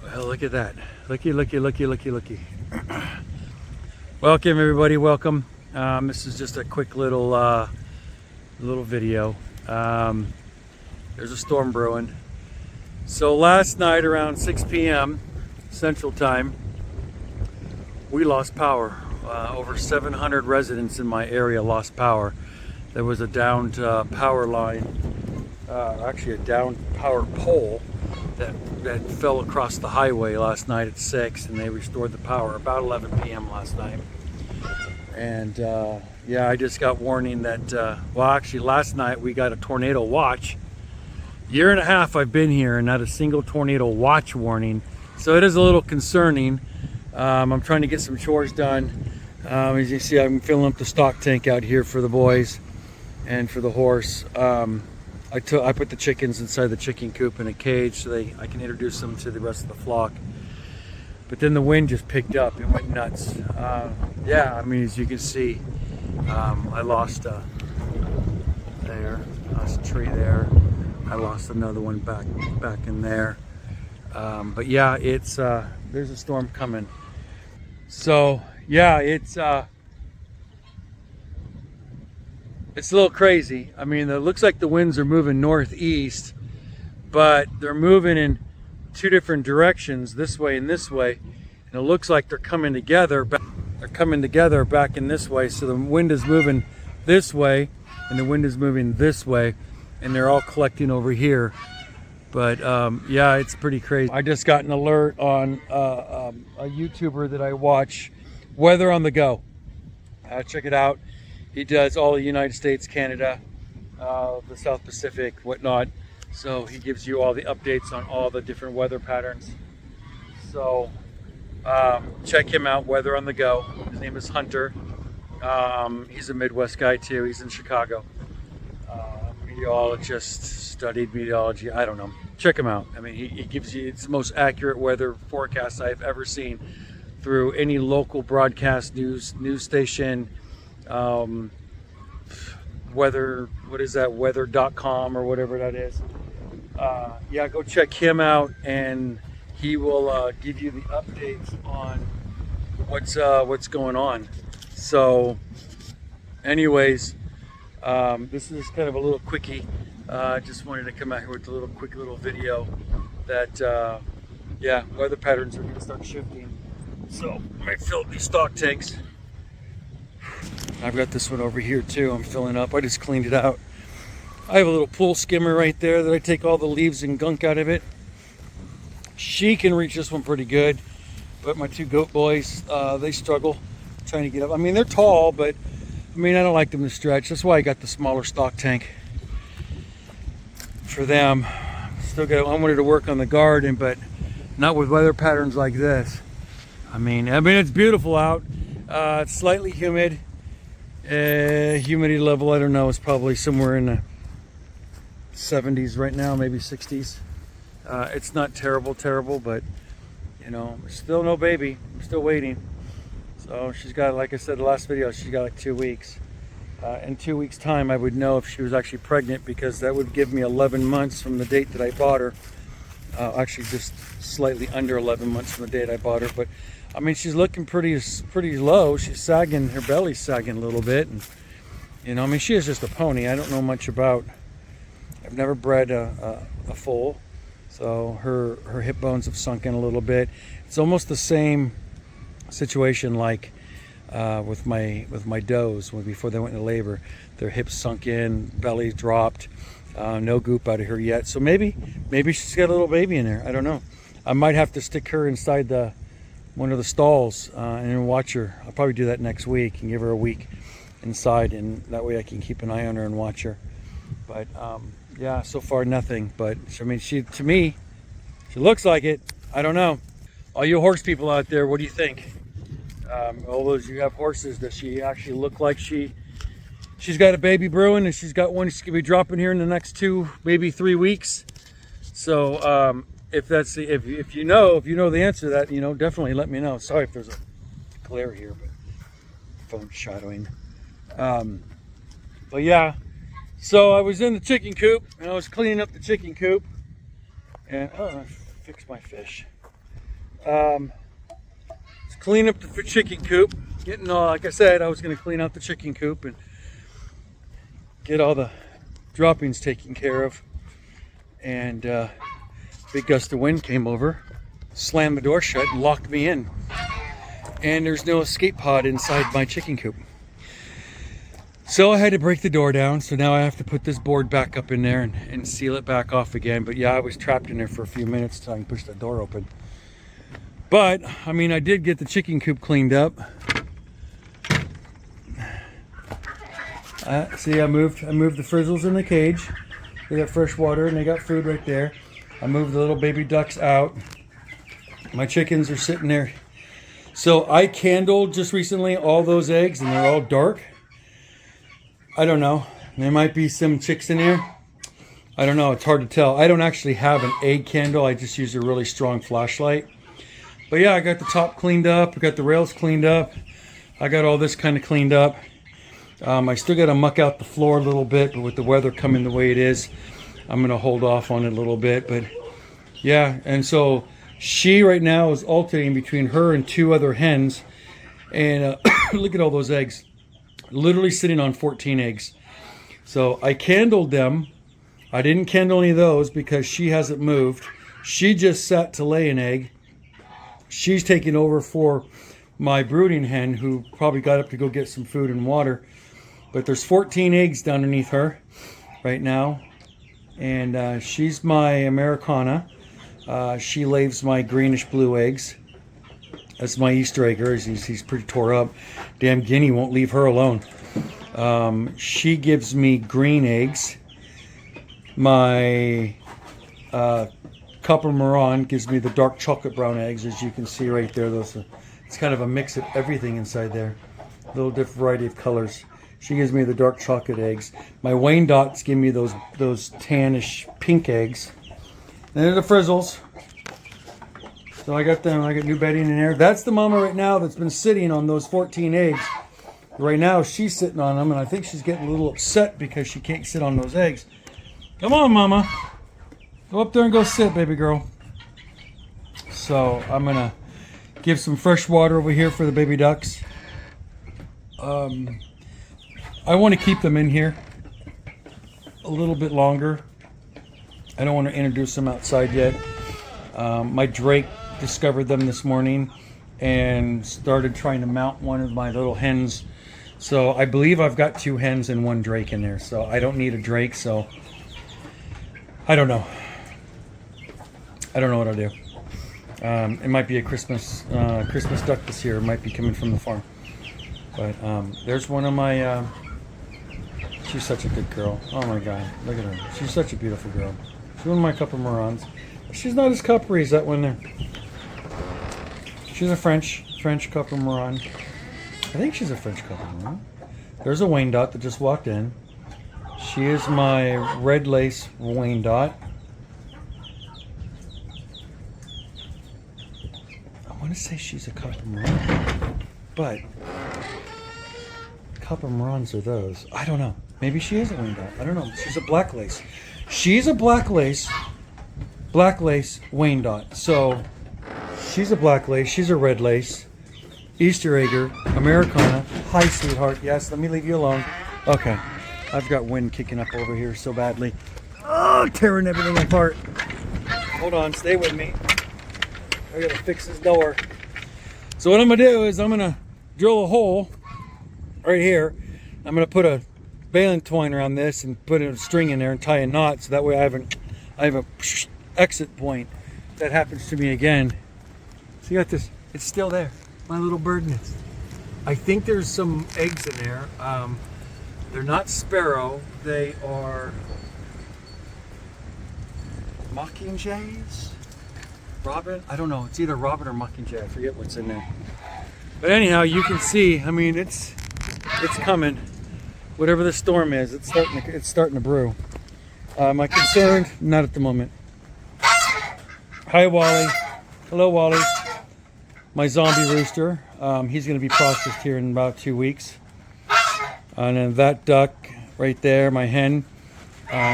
Well, look at that. Looky, looky, looky, looky, looky. Welcome, everybody. Welcome. This is just a quick little video. There's a storm brewing. So last night around 6 p.m. Central Time, we lost power. Over 700 residents in my area lost power. There was a downed power line, actually a downed power pole that fell across the highway last night at 6, and they restored the power about 11 p.m. last night. And yeah, I just got warning that, well, actually last night we got a tornado watch. Year and a half I've been here and not a single tornado watch warning. So it is a little concerning. I'm trying to get some chores done. As you see, I'm filling up the stock tank out here for the boys and for the horse. I put the chickens inside the chicken coop in a cage so I can introduce them to the rest of the flock. But then the wind just picked up. It went nuts. Yeah, I mean, as you can see, I lost a tree there. I lost another one back in there. But yeah, it's there's a storm coming. So yeah, it's a little crazy. I mean, it looks like the winds are moving northeast, but they're moving in two different directions, this way and this way. And it looks like they're coming together. They're coming together back in this way. So the wind is moving this way, and the wind is moving this way, and they're all collecting over here. But yeah, it's pretty crazy. I just got an alert on a YouTuber that I watch, Weather on the Go. Check it out. He does all the United States, Canada, the South Pacific, whatnot. So he gives you all the updates on all the different weather patterns. So check him out, Weather on the Go. His name is Hunter. He's a Midwest guy too. He's in Chicago. Meteorologist, studied meteorology. I don't know. Check him out. I mean, he gives you, it's the most accurate weather forecast I've ever seen through any local broadcast news station. Weather, what is that, weather.com or whatever that is. Yeah, go check him out, and he will give you the updates on what's going on. So anyways, this is kind of a little quickie. Just wanted to come out here with a quick little video that yeah, weather patterns are going to start shifting. So I might fill up these stock tanks. I've got this one over here too. I'm filling up. I just cleaned it out. I have a little pool skimmer right there that I take all the leaves and gunk out of it. She can reach this one pretty good, but my two goat boys, they struggle trying to get up. I mean, they're tall, but I mean, I don't like them to stretch. That's why I got the smaller stock tank for them. I wanted to work on the garden, but not with weather patterns like this. I mean, it's beautiful out. It's slightly humid. Humidity level, I don't know, is probably somewhere in the 70s right now, maybe 60s. It's not terrible, but you know, still no baby. I'm still waiting. So she's got, like I said, the last video, she's got like 2 weeks. In 2 weeks time, I would know if she was actually pregnant, because that would give me 11 months from the date that I bought her. Actually just slightly under 11 months from the date I bought her. But I mean, she's looking pretty low. She's sagging, her belly's sagging a little bit, and you know, I mean, she is just a pony. I don't know much about, I've never bred a foal, so her hip bones have sunk in a little bit. It's almost the same situation like with my does before they went into labor. Their hips sunk in, belly dropped, no goop out of her yet. So maybe she's got a little baby in there. I don't know. I might have to stick her inside one of the stalls and then watch her. I'll probably do that next week and give her a week inside, and that way I can keep an eye on her and watch her. But yeah, so far nothing. But I mean, to me, she looks like it. I don't know. All you horse people out there, what do you think? All those you have horses, does she actually look like she's got a baby brewing, and she's got one she's gonna be dropping here in the next 2, maybe 3 weeks? So if you know the answer to that, you know, definitely let me know. Sorry if there's a glare here, but phone shadowing. But yeah, so I was in the chicken coop, and I was cleaning up the chicken coop, and I fixed my fish. Let's clean up the chicken coop. Getting, like I said, I was going to clean out the chicken coop and get all the droppings taken care of. And big gust of wind came over, slammed the door shut, and locked me in. And there's no escape pod inside my chicken coop. So I had to break the door down. So now I have to put this board back up in there and seal it back off again. But yeah, I was trapped in there for a few minutes till I can push that door open. But I mean, I did get the chicken coop cleaned up. See, I moved the frizzles in the cage. They got fresh water and they got food right there. I moved the little baby ducks out. My chickens are sitting there. So I candled just recently all those eggs and they're all dark. I don't know. There might be some chicks in here. I don't know. It's hard to tell. I don't actually have an egg candle. I just use a really strong flashlight. But yeah, I got the top cleaned up. I got the rails cleaned up. I got all this kind of cleaned up. I still got to muck out the floor a little bit, but with the weather coming the way it is, I'm going to hold off on it a little bit. But yeah, and so she right now is alternating between her and two other hens. And look at all those eggs. Literally sitting on 14 eggs. So I candled them. I didn't candle any of those because she hasn't moved. She just sat to lay an egg. She's taking over for my brooding hen who probably got up to go get some food and water. But there's 14 eggs underneath her right now. And she's my Americana. She lays my greenish blue eggs. That's my Easter egger. He's pretty tore up. Damn guinea won't leave her alone. She gives me green eggs. My Copper Marron gives me the dark chocolate brown eggs, as you can see right there. It's kind of a mix of everything inside there. A little different variety of colors. She gives me the dark chocolate eggs. My Wayne Dots give me those tannish pink eggs. And they're the frizzles. So I got them. I got new bedding in there. That's the mama right now that's been sitting on those 14 eggs. Right now she's sitting on them, and I think she's getting a little upset because she can't sit on those eggs. Come on, mama. Go up there and go sit, baby girl. So I'm gonna give some fresh water over here for the baby ducks. I want to keep them in here a little bit longer. I don't want to introduce them outside yet. My Drake discovered them this morning and started trying to mount one of my little hens. So I believe I've got 2 hens and 1 Drake in there. So I don't need a Drake. So I don't know. I don't know what I'll do. It might be a Christmas duck this year. It might be coming from the farm. But there's one of my... she's such a good girl. Oh my God, look at her. She's such a beautiful girl. She's one of my Copper Marrons. She's not as coppery as that one there. She's a French Copper Marron. I think she's a French Copper Marron. There's a Wayne Dot that just walked in. She is my red lace Wayne Dot. I want to say she's a Copper Marron, but Copper Marrons are those. I don't know. Maybe she is a Wayne Dot. I don't know. She's a black lace. She's a black lace Wayne Dot. So she's a black lace. She's a red lace. Easter egger, Americana. Hi, sweetheart. Yes, let me leave you alone. Okay. I've got wind kicking up over here so badly. Oh, tearing everything apart. Hold on. Stay with me. I gotta fix this door. So what I'm gonna do is I'm gonna drill a hole right here. I'm gonna put a baling twine around this and put a string in there and tie a knot, so that way I have a exit point. If that happens to me again. So you got this. It's still there. My little bird nest. I think there's some eggs in there. They're not sparrow. They are mockingjays. Robin? I don't know. It's either robin or mockingjay. I forget what's in there. But anyhow, you can see. I mean, it's coming. Whatever the storm is, it's starting to brew. Am I concerned? Not at the moment. Hi, Wally. Hello, Wally. My zombie rooster. He's going to be processed here in about 2 weeks. And then that duck right there, my hen,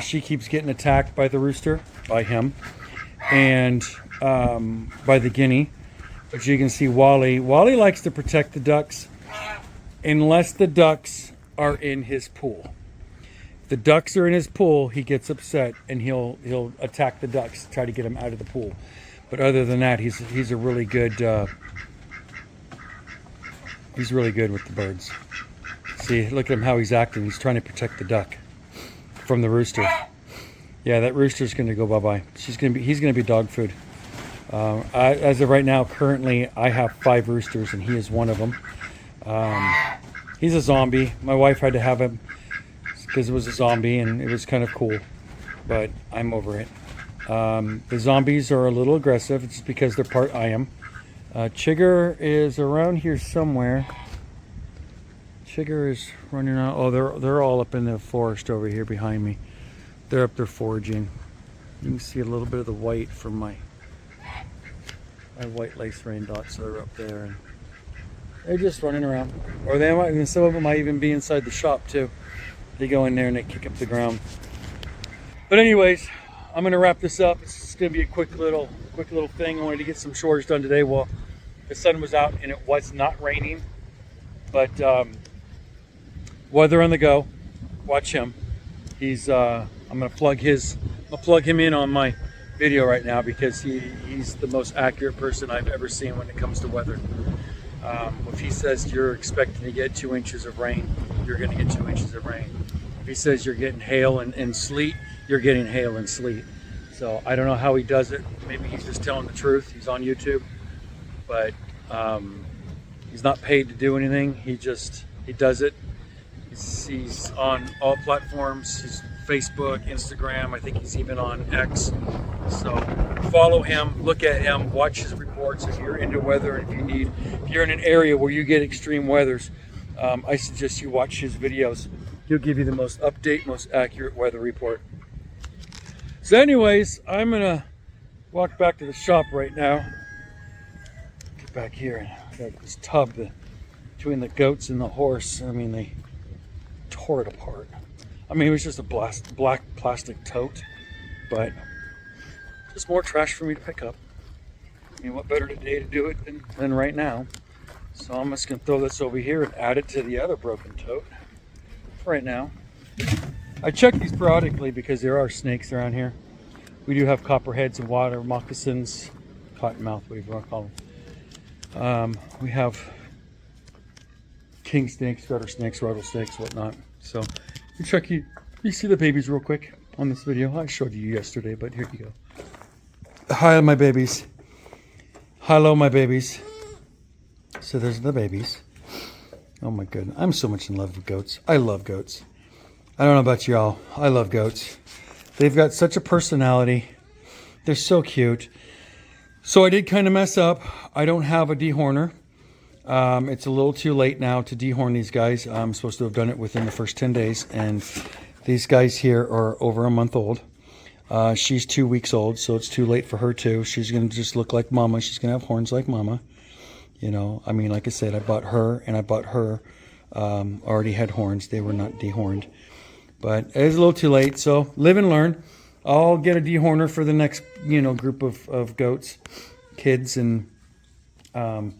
she keeps getting attacked by the rooster, by him, and by the guinea. But you can see Wally likes to protect the ducks unless the ducks are in his pool. If the ducks are in his pool, he gets upset and he'll attack the ducks, try to get them out of the pool. But other than that, he's a really good he's really good with the birds. See, look at him how he's acting. He's trying to protect the duck from the rooster. Yeah, that rooster's going to go bye-bye. He's going to be dog food. As of right now, currently, I have 5 roosters, and he is one of them. He's a zombie. My wife had to have him because it was a zombie, and it was kind of cool. But I'm over it. The zombies are a little aggressive. It's because they're part I am. Chigger is around here somewhere. Chigger is running out. Oh, they're all up in the forest over here behind me. They're up there foraging. You can see a little bit of the white from my white lace rain dots that are up there, and they're just running around. Or they might, some of them might even be inside the shop too. They go in there and they kick up the ground. But anyways, I'm gonna wrap this up. It's gonna be a quick little thing. I wanted to get some chores done today while the sun was out and it was not raining. But weather on the go. Watch him. He's I'm gonna plug him in on my video right now because he's the most accurate person I've ever seen when it comes to weather. If he says you're expecting to get 2 inches of rain, you're gonna get 2 inches of rain. If he says you're getting hail and sleet, you're getting hail and sleet. So I don't know how he does it. Maybe he's just telling the truth. He's on YouTube, but he's not paid to do anything. He does it. He's on all platforms. He's Facebook, Instagram. I think he's even on X. So follow him, look at him, watch his reports if you're into weather, and if you're in an area where you get extreme weathers, I suggest you watch his videos. He'll give you the most most accurate weather report. So anyways, I'm gonna walk back to the shop right now. Get back here and got this tub between the goats and the horse. I mean, they tore it apart. I mean, it was just a black plastic tote, but just more trash for me to pick up. I mean, what better day to do it than right now? So I'm just gonna throw this over here and add it to the other broken tote for right now. I check these periodically because there are snakes around here. We do have copperheads and water moccasins, cottonmouth, whatever you want to call them. We have king snakes, gutter snakes, rattlesnakes, whatnot. So you see the babies real quick on this video. I showed you yesterday, but here you go. Hi, my babies. Hello, my babies. So there's the babies. Oh my goodness, I'm so much in love with goats. I love goats. I don't know about y'all. I love goats. They've got such a personality. They're so cute. So I did kind of mess up. I don't have a dehorner. It's a little too late now to dehorn these guys. I'm supposed to have done it within the first 10 days. And these guys here are over a month old. She's 2 weeks old, so it's too late for her too. She's going to just look like mama. She's going to have horns like mama. You know, I mean, like I said, I bought her and I bought her. Already had horns. They were not dehorned. But it's a little too late, so live and learn. I'll get a dehorner for the next, group of goats, kids, and but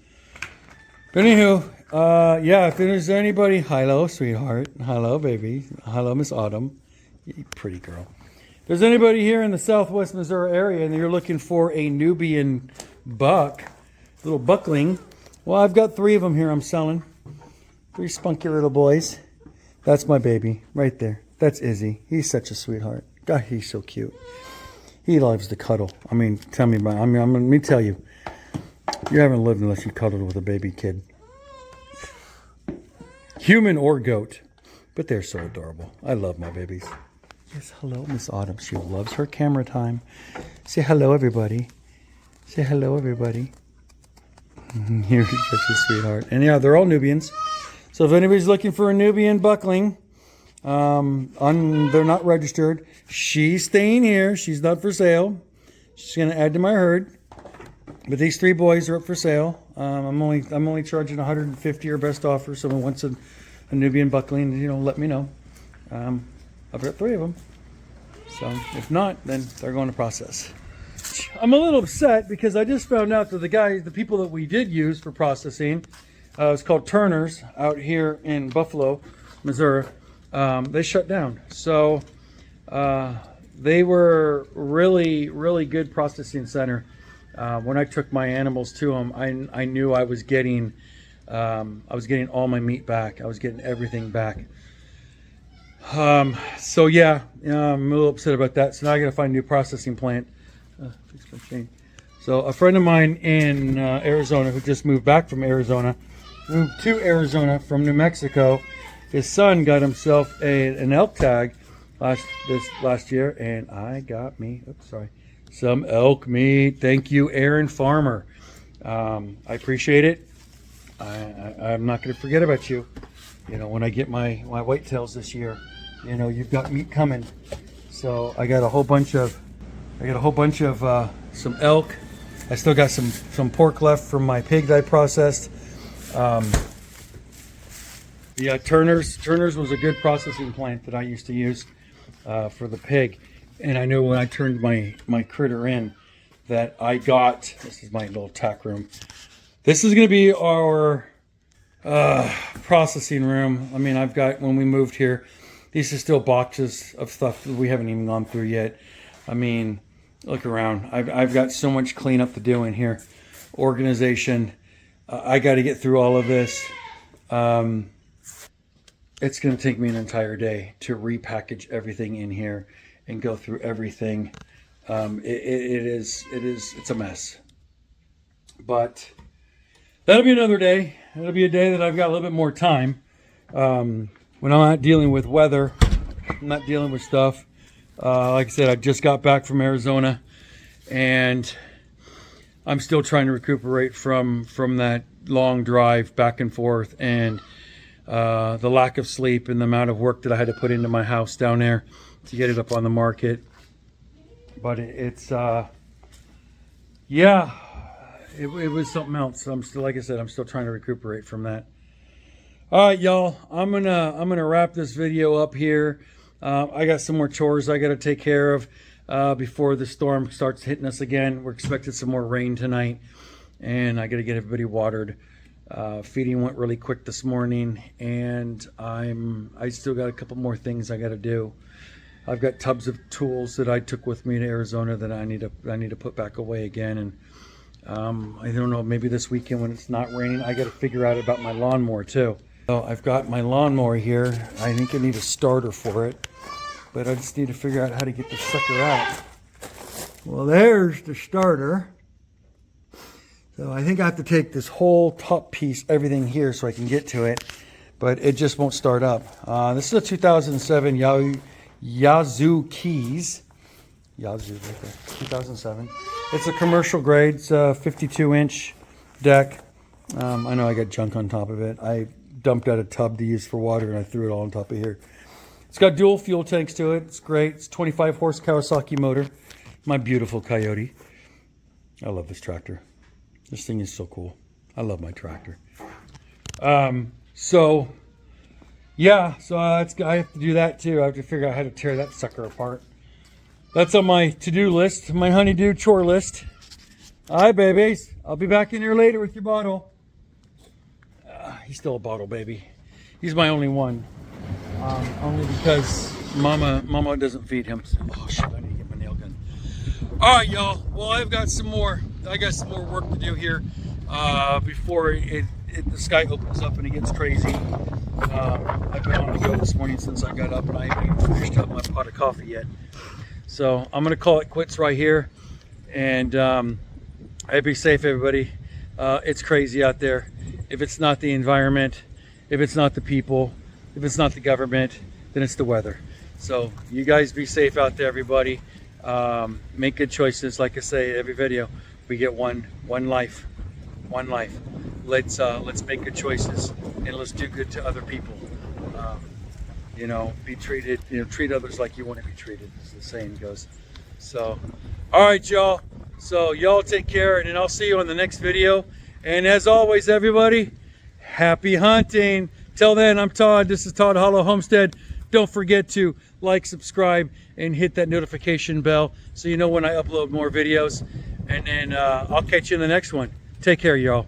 anywho, yeah. If there's anybody, hello, sweetheart, hello, baby, hello, Miss Autumn, you pretty girl. If there's anybody here in the Southwest Missouri area and you're looking for a Nubian buck, little buckling, well, I've got 3 of them here. I'm selling 3 spunky little boys. That's my baby right there. That's Izzy. He's such a sweetheart. God, he's so cute. He loves to cuddle. I mean, tell me about. Let me tell you, you haven't lived unless you cuddled with a baby kid, human or goat. But they're so adorable. I love my babies. Yes, hello, Miss Autumn. She loves her camera time. Say hello, everybody. Say hello, everybody. You're such a sweetheart. And yeah, they're all Nubians. So if anybody's looking for a Nubian buckling, they're not registered. She's staying here. She's not for sale. She's going to add to my herd. But these 3 boys are up for sale. I'm only charging $150 or best offer. Someone wants a Nubian buckling, let me know. I've got 3 of them. So if not, then they're going to process. I'm a little upset because I just found out that the people that we did use for processing, it's called Turner's out here in Buffalo, Missouri. They shut down. So they were really, really good processing center. When I took my animals to them, I knew I was getting all my meat back. I was getting everything back. So yeah, I'm a little upset about that. So now I got to find a new processing plant. Fix my chain. So a friend of mine in Arizona who just moved back from Arizona, moved to Arizona from New Mexico. His son got himself an elk tag last year, and I got some elk meat. Thank you, Aaron Farmer. I appreciate it. I'm not going to forget about you. You know, when I get my whitetails this year, you know, you've got meat coming. So I got a whole bunch of some elk. I still got some pork left from my pig that I processed. Yeah, Turner's was a good processing plant that I used to use for the pig. And I knew when I turned my critter in that I got, this is my little tack room. This is going to be our processing room. I mean, I've got, when we moved here, these are still boxes of stuff that we haven't even gone through yet. I mean, look around. I've got so much cleanup to do in here. Organization. I got to get through all of this. It's going to take me an entire day to repackage everything in here and go through everything. It's a mess. But that'll be another day. It'll be a day that I've got a little bit more time. When I'm not dealing with weather, I'm not dealing with stuff. Like I said, I just got back from Arizona, and I'm still trying to recuperate from that long drive back and forth, and the lack of sleep and the amount of work that I had to put into my house down there to get it up on the market. But it's yeah, it was something else. I'm still, like I said, I'm still trying to recuperate from that. All right, y'all, I'm gonna wrap this video up here. I got some more chores I got to take care of before the storm starts hitting us again. We're expecting some more rain tonight, and I got to get everybody watered. Feeding went really quick this morning, and I still got a couple more things I got to do. I've got tubs of tools that I took with me to Arizona that I need to put back away again, and I don't know, maybe this weekend when it's not raining, I got to figure out about my lawnmower too. So I've got my lawnmower here. I think I need a starter for it, but I just need to figure out how to get the sucker out. Well, there's the starter. So I think I have to take this whole top piece, everything here, so I can get to it, but it just won't start up. This is a 2007 Yazoo Keys. Yazoo right there, 2007. It's a commercial grade. It's a 52-inch deck. I know I got junk on top of it. I dumped out a tub to use for water, and I threw it all on top of here. It's got dual fuel tanks to it. It's great. It's 25 horse Kawasaki motor. My beautiful Coyote. I love this tractor. This thing is so cool. I love my tractor. So I have to do that too. I have to figure out how to tear that sucker apart. That's on my to-do list, my honeydew chore list. All right, babies. I'll be back in here later with your bottle. He's still a bottle baby. He's my only one. Only because Mama doesn't feed him. Oh shit, I need to get my nail gun. All right, y'all. Well, I got some more work to do here before the sky opens up and it gets crazy. I've been on the go this morning since I got up, and I haven't even finished up my pot of coffee yet. So I'm gonna call it quits right here, and I'd be safe, everybody. It's crazy out there. If it's not the environment, if it's not the people, if it's not the government, then it's the weather. So you guys be safe out there, everybody. Make good choices. Like I say every video, we get one life. Let's make good choices, and let's do good to other people. Be treated, treat others like you want to be treated, as the saying goes. So, all right, y'all. So y'all take care, and then I'll see you on the next video. And as always, everybody, happy hunting. Till then, I'm Todd. This is Todd Hollow Homestead. Don't forget to like, subscribe, and hit that notification bell so you know when I upload more videos. And then I'll catch you in the next one. Take care, y'all.